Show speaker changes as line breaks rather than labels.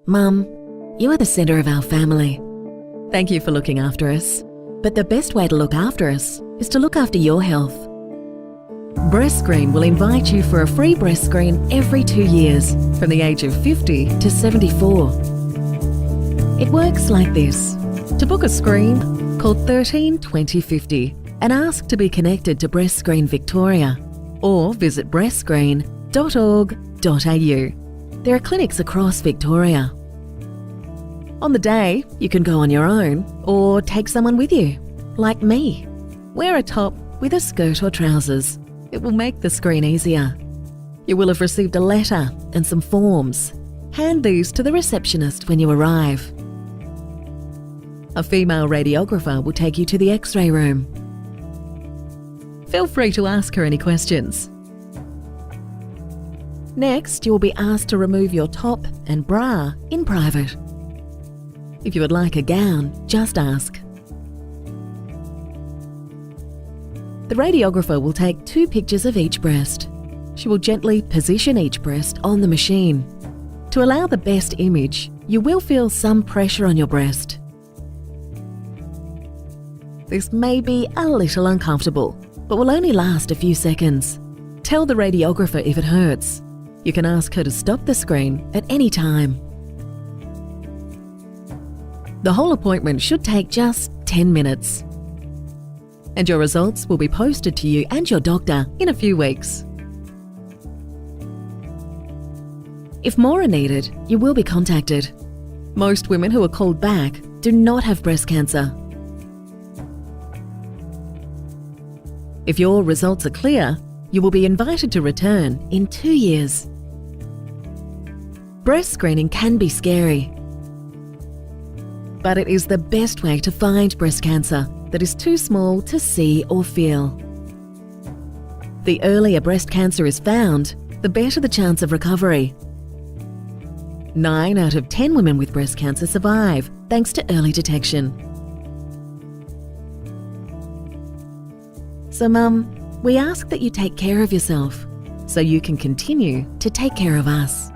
Mum, you are the centre of our family. Thank you for looking after us. But the best way to look after us is to look after your health. BreastScreen will invite you for a free breast screen every 2 years from the age of 50 to 74. It works like this. To book a screen, call 13 20 50 and ask to be connected to BreastScreen Victoria or visit breastscreen.org.au. There are clinics across Victoria. On the day, you can go on your own or take someone with you, like me. Wear a top with a skirt or trousers. It will make the screen easier. You will have received a letter and some forms. Hand these to the receptionist when you arrive. A female radiographer will take you to the X-ray room. Feel free to ask her any questions. Next, you will be asked to remove your top and bra in private. If you would like a gown, just ask. The radiographer will take 2 pictures of each breast. She will gently position each breast on the machine. To allow the best image, you will feel some pressure on your breast. This may be a little uncomfortable, but will only last a few seconds. Tell the radiographer if it hurts. You can ask her to stop the screen at any time. The whole appointment should take just 10 minutes. And your results will be posted to you and your doctor in a few weeks. If more are needed, you will be contacted. Most women who are called back do not have breast cancer. If your results are clear, you will be invited to return in 2 years. Breast screening can be scary, but it is the best way to find breast cancer that is too small to see or feel. The earlier breast cancer is found, the better the chance of recovery. 9 out of 10 women with breast cancer survive thanks to early detection. So, Mum, we ask that you take care of yourself so you can continue to take care of us.